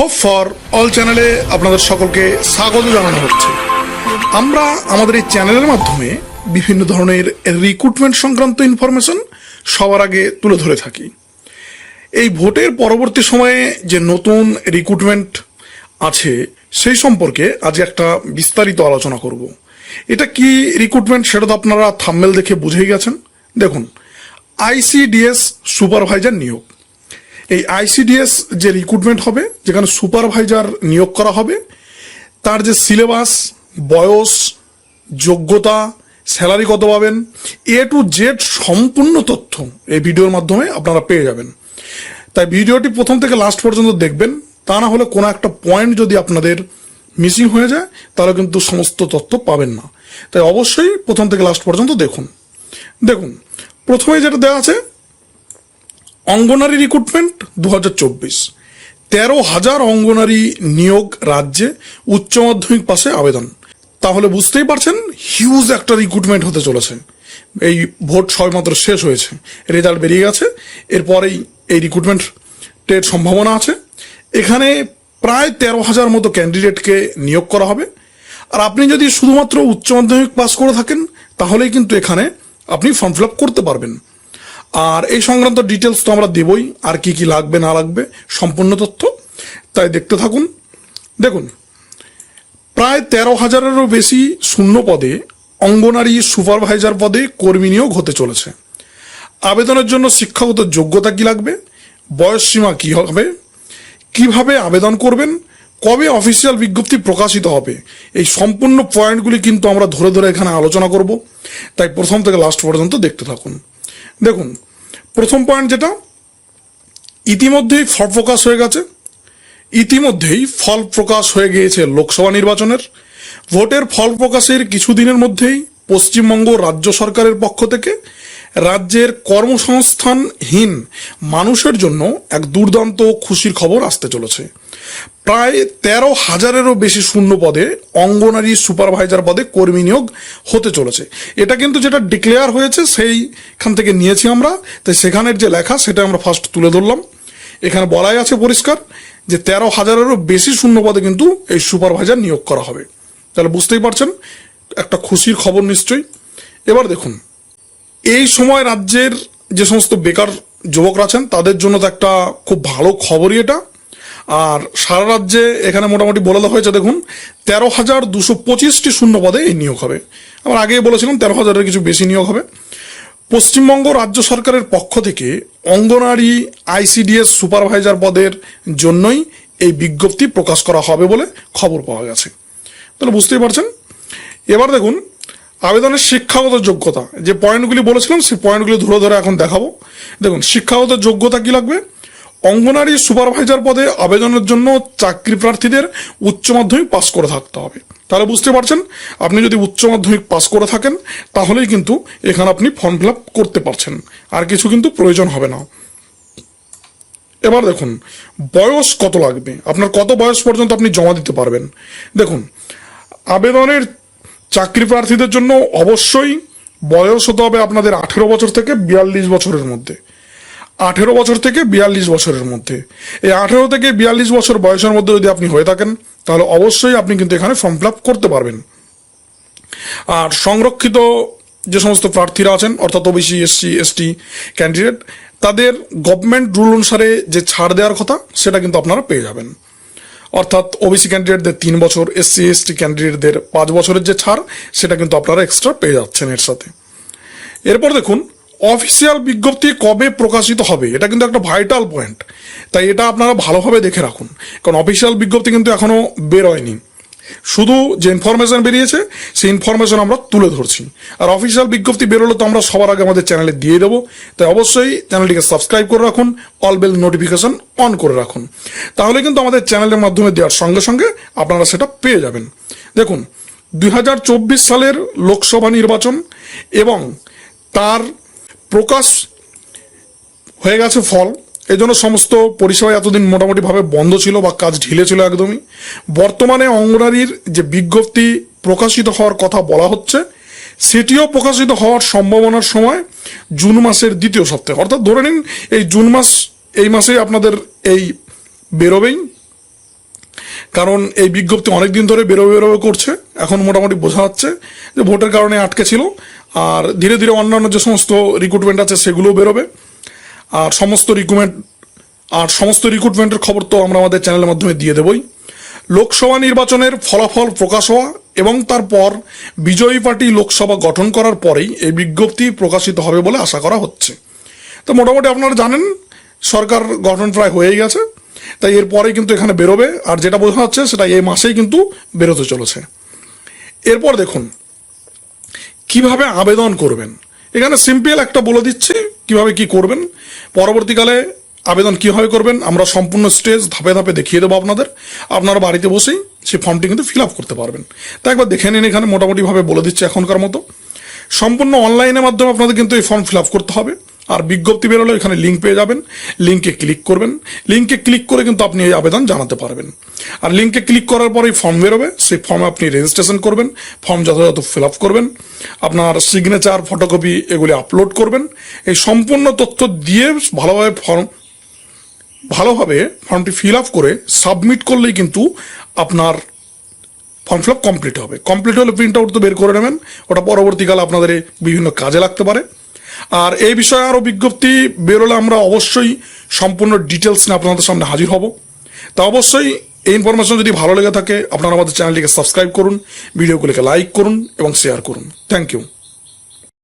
Hope for all চ্যানেলে আপনাদের সকলকে স্বাগত জানানো হচ্ছে। আমরা আমাদের এই চ্যানেলের মাধ্যমে বিভিন্ন ধরনের রিক্রুটমেন্ট সংক্রান্ত ইনফরমেশন সবার আগে তুলে ধরে থাকি। এই ভোটের পরবর্তী সময়ে যে নতুন রিক্রুটমেন্ট আছে সেই সম্পর্কে আজ একটা বিস্তারিত আলোচনা করব। এটা কি রিক্রুটমেন্ট সেটা তো আপনারা থাম্বনেল দেখে বুঝেই গেছেন। দেখুন, আইসিডিএস সুপারভাইজার নিয়োগ। এই আইসিডিএস যে রিক্রুটমেন্ট হবে, যেখানে সুপারভাইজার নিয়োগ করা হবে, তার যে সিলেবাস, বয়স, যোগ্যতা, স্যালারি কত পাবেন, এ টু জেড সম্পূর্ণ তথ্য এই ভিডিওর মাধ্যমে আপনারা পেয়ে যাবেন। তাই ভিডিওটি প্রথম থেকে লাস্ট পর্যন্ত দেখবেন, তা না হলে কোনো একটা পয়েন্ট যদি আপনাদের মিসিং হয়ে যায় তাহলে কিন্তু সমস্ত তথ্য পাবেন না। তাই অবশ্যই প্রথম থেকে লাস্ট পর্যন্ত দেখুন। প্রথমে যেটা দেওয়া আছে, অঙ্গনারী রিক্রুটমেন্ট 2024, 13,000 অঙ্গনারী নিয়োগ রাজ্যে, উচ্চ মাধ্যমিক পাশে আবেদন। তাহলে বুঝতেই পারছেন হিউজ একটা রিক্রুটমেন্ট হতে চলেছে। এই ভোট সবেমাত্র শেষ হয়েছে, রেজাল্ট বেরিয়ে গেছে, এরপরেই এই রিক্রুটমেন্টের সম্ভাবনা আছে। এখানে প্রায় 13,000 মতো ক্যান্ডিডেটকে নিয়োগ করা হবে। আর আপনি যদি শুধুমাত্র উচ্চ মাধ্যমিক পাস করে থাকেন তাহলেই কিন্তু এখানে আপনি ফর্ম ফিল আপ করতে পারবেন। আর এই সংক্রান্ত ডিটেলস তো আমরা দেবই, আর কি কি লাগবে না লাগবে সম্পূর্ণ তথ্য, তাই দেখতে থাকুন। দেখুন, প্রায় 13,000-এরও বেশি শূন্য পদে অঙ্গনারী সুপারভাইজার পদে কর্মী নিয়োগ হতে চলেছে। আবেদনের জন্য শিক্ষাগত যোগ্যতা কি লাগবে, বয়স সীমা কি হবে, কিভাবে আবেদন করবেন, কবে অফিসিয়াল বিজ্ঞপ্তি প্রকাশিত হবে, এই সম্পূর্ণ পয়েন্টগুলি কিন্তু আমরা ধরে ধরে এখানে আলোচনা করব। তাই প্রথম থেকে লাস্ট পর্যন্ত দেখতে থাকুন। দেখুন, প্রথম পয়েন্ট যেটা, ইতিমধ্যেই ফল প্রকাশ হয়ে গেছে। ইতিমধ্যেই ফল প্রকাশ হয়ে গিয়েছে লোকসভা নির্বাচনের। ভোটের ফল প্রকাশের কিছুদিনের মধ্যেই পশ্চিমবঙ্গ রাজ্য সরকারের পক্ষ থেকে রাজ্যের কর্মসংস্থানহীন মানুষের জন্য এক দুর্দান্ত খুশির খবর আসতে চলেছে। প্রায় 13,000-এরও বেশি শূন্য পদে অঙ্গনারী সুপারভাইজার পদে কর্মী নিয়োগ হতে চলেছে। এটা কিন্তু যেটা ডিক্লেয়ার হয়েছে সেইখান থেকে নিয়েছি আমরা, তাই সেখানের যে লেখা সেটা আমরা ফার্স্ট তুলে ধরলাম। এখানে বলাই আছে পরিষ্কার যে 13,000-এরও বেশি শূন্য পদে কিন্তু এই সুপারভাইজার নিয়োগ করা হবে। তাহলে বুঝতেই পারছেন একটা খুশির খবর নিশ্চয়ই। এবার দেখুন, এই সময় রাজ্যের যে সমস্ত বেকার যুবকরা আছেন তাদের জন্য তো একটা খুব ভালো খবরই এটা। আর সারা রাজ্যে এখানে মোটামুটি বলে দেওয়া হয়েছে, দেখুন 13,225টি শূন্য পদে এই নিয়োগ হবে। আমরা আগেই বলেছিলাম 13,000-এর কিছু বেশি নিয়োগ হবে। পশ্চিমবঙ্গ রাজ্য সরকারের পক্ষ থেকে অঙ্গনারী আইসিডিএস সুপারভাইজার পদের জন্যই এই বিজ্ঞপ্তি প্রকাশ করা হবে বলে খবর পাওয়া গেছে। তাহলে বুঝতেই পারছেন। এবার দেখুন, আবেদনের শিক্ষাগত যোগ্যতা, যে পয়েন্টগুলি বলেছিলাম সেই পয়েন্টগুলি ধরে ধরে এখন দেখাবো। দেখুন, শিক্ষাগত যোগ্যতা কি লাগবে। অঙ্গনারী সুপারভাইজার পদে আবেদনের জন্য চাকরি প্রার্থীদের উচ্চ মাধ্যমিক পাস করে থাকতে হবে। তাহলে বুঝতে পারছেন, আপনি যদি উচ্চ মাধ্যমিক পাস করে থাকেন তাহলেই কিন্তু এখানে আপনি ফর্ম ফিল আপ করতে পারছেন, আর কিছু কিন্তু প্রয়োজন হবে না। এবার দেখুন, বয়স কত লাগবে, আপনার কত বয়স পর্যন্ত আপনি জমা দিতে পারবেন। দেখুন, আবেদনের চাকরি প্রার্থীদের জন্য অবশ্যই বয়স হতে হবে আপনাদের 18 বছর থেকে 42 বছরের মধ্যে। 18 বছর থেকে 42 বছরের মধ্যে। এই 18 থেকে 42 বছর বয়সের মধ্যে যদি আপনি হয়ে থাকেন তাহলে অবশ্যই আপনি কিন্তু এখানে ফর্ম ফিল আপ করতে পারবেন। আর সংরক্ষিত যে সমস্ত প্রার্থীরা আছেন, অর্থাৎ ওবিসি, এসসি, এসটি ক্যান্ডিডেট, তাদের গভর্নমেন্ট রুল অনুসারে যে ছাড় দেওয়ার কথা সেটা কিন্তু আপনারা পেয়ে যাবেন। অর্থাৎ ওবিসি ক্যান্ডিডেটদের 3 বছর, এসসি এসটি ক্যান্ডিডেটদের 5 বছরের যে ছাড় সেটা কিন্তু আপনারা এক্সট্রা পেয়ে যাচ্ছেন এর সাথে। এরপর দেখুন, অফিসিয়াল বিজ্ঞপ্তি কবে প্রকাশিত হবে, এটা কিন্তু একটা ভাইটাল পয়েন্ট। তাই এটা আপনারা ভালোভাবে দেখে রাখুন, কারণ অফিসিয়াল বিজ্ঞপ্তি কিন্তু এখনো বের হয়নি। শুধু যে ইনফরমেশন বেরিয়েছে সেই ইনফরমেশন আমরা তুলে ধরছি। আর অফিসিয়াল বিজ্ঞপ্তি বেরোলে তো আমরা সবার আগে আমাদের চ্যানেলে দিয়ে দেবো। তাই অবশ্যই চ্যানেলটিকে সাবস্ক্রাইব করে রাখুন, অল বেল নোটিফিকেশন অন করে রাখুন, তাহলে কিন্তু আমাদের চ্যানেলের মাধ্যমে দেওয়ার সঙ্গে সঙ্গে আপনারা সেটা পেয়ে যাবেন। দেখুন, 2024 সালের লোকসভা নির্বাচন এবং তার প্রকাশ হয়ে গেছে ফল। এই জন্য সমস্ত পরিষেবা এতদিন মোটামুটিভাবে বন্ধ ছিল বা কাজ ঢিলে ছিল একদমই। বর্তমানে অঙ্গনারীর যে বিজ্ঞপ্তি প্রকাশিত হওয়ার কথা বলা হচ্ছে সেটিও প্রকাশিত হওয়ার সম্ভাবনার সময় জুন মাসের দ্বিতীয় সপ্তাহে, অর্থাৎ ধরে নিন এই জুন মাস, এই মাসেই আপনাদের এই বেরোবেই। কারণ এই বিজ্ঞপ্তি অনেকদিন ধরে বেরোবে করছে। এখন মোটামুটি বোঝা যাচ্ছে যে ভোটের কারণে আটকে ছিল, আর ধীরে ধীরে অন্যান্য যে সমস্ত রিক্রুটমেন্ট আছে সেগুলোও বেরোবে। আর সমস্ত রিক্রুটমেন্টের খবর তো আমরা আমাদের চ্যানেলের মাধ্যমে দিয়ে দেবই। লোকসভা নির্বাচনের ফলাফল প্রকাশ হওয়া এবং তারপর বিজয়ী পার্টি লোকসভা গঠন করার পরেই এই বিজ্ঞপ্তি প্রকাশিত হবে বলে আশা করা হচ্ছে। তো মোটামুটি আপনারা জানেন সরকার গঠন প্রায় হয়েই গেছে, তাই এরপরেই কিন্তু এখানে বেরোবে। আর যেটা বোঝা যাচ্ছে সেটা এই মাসেই কিন্তু বেরোতে চলেছে। এরপর দেখুন কিভাবে আবেদন করবেন। এখানে সিম্পল একটা বলে দিচ্ছি কিভাবে কি করবেন। পরবর্তীকালে আবেদন কিভাবে করবেন আমরা সম্পূর্ণ স্টেজ ধাপে ধাপে দেখিয়ে দেবো আপনাদের। আপনারা বাড়িতে বসেই সেই ফর্মটি কিন্তু ফিল আপ করতে পারবেন। তাই একবার দেখে নিন, এখানে মোটামুটিভাবে বলে দিচ্ছে এখনকার মতো। সম্পূর্ণ অনলাইনের মাধ্যমে আপনাদের কিন্তু এই ফর্ম ফিল আপ করতে হবে। আর বিজ্ঞপ্তি বেরোলে এখানে লিঙ্ক পেয়ে যাবেন, লিঙ্কে ক্লিক করবেন। লিঙ্কে ক্লিক করে কিন্তু আপনি এই আবেদন জানাতে পারবেন। আর লিঙ্কে ক্লিক করার পরেই ফর্ম বেরোবে, সেই ফর্মে আপনি রেজিস্ট্রেশন করবেন, ফর্ম যথাযথ ফিল আপ করবেন, আপনার সিগনেচার ফটোকপি এগুলি আপলোড করবেন। এই সম্পূর্ণ তথ্য দিয়ে ভালোভাবে ফর্মটি ফিল আপ করে সাবমিট করলেই কিন্তু আপনার ফর্ম ফিল আপ কমপ্লিট হবে। কমপ্লিট হলে প্রিন্ট আউট তো বের করে নেবেন, ওটা পরবর্তীকালে আপনাদের বিভিন্ন কাজে লাগতে পারে। আর এই বিষয়ে আরও বিজ্ঞপ্তি বেরোলে আমরা অবশ্যই সম্পূর্ণ ডিটেলস নিয়ে আপনাদের সামনে হাজির হব। তা অবশ্যই এই ইনফরমেশন যদি ভালো লেগে থাকে আপনারা আমাদের চ্যানেলটিকে সাবস্ক্রাইব করুন, ভিডিওগুলিকে লাইক করুন এবং শেয়ার করুন। Thank you.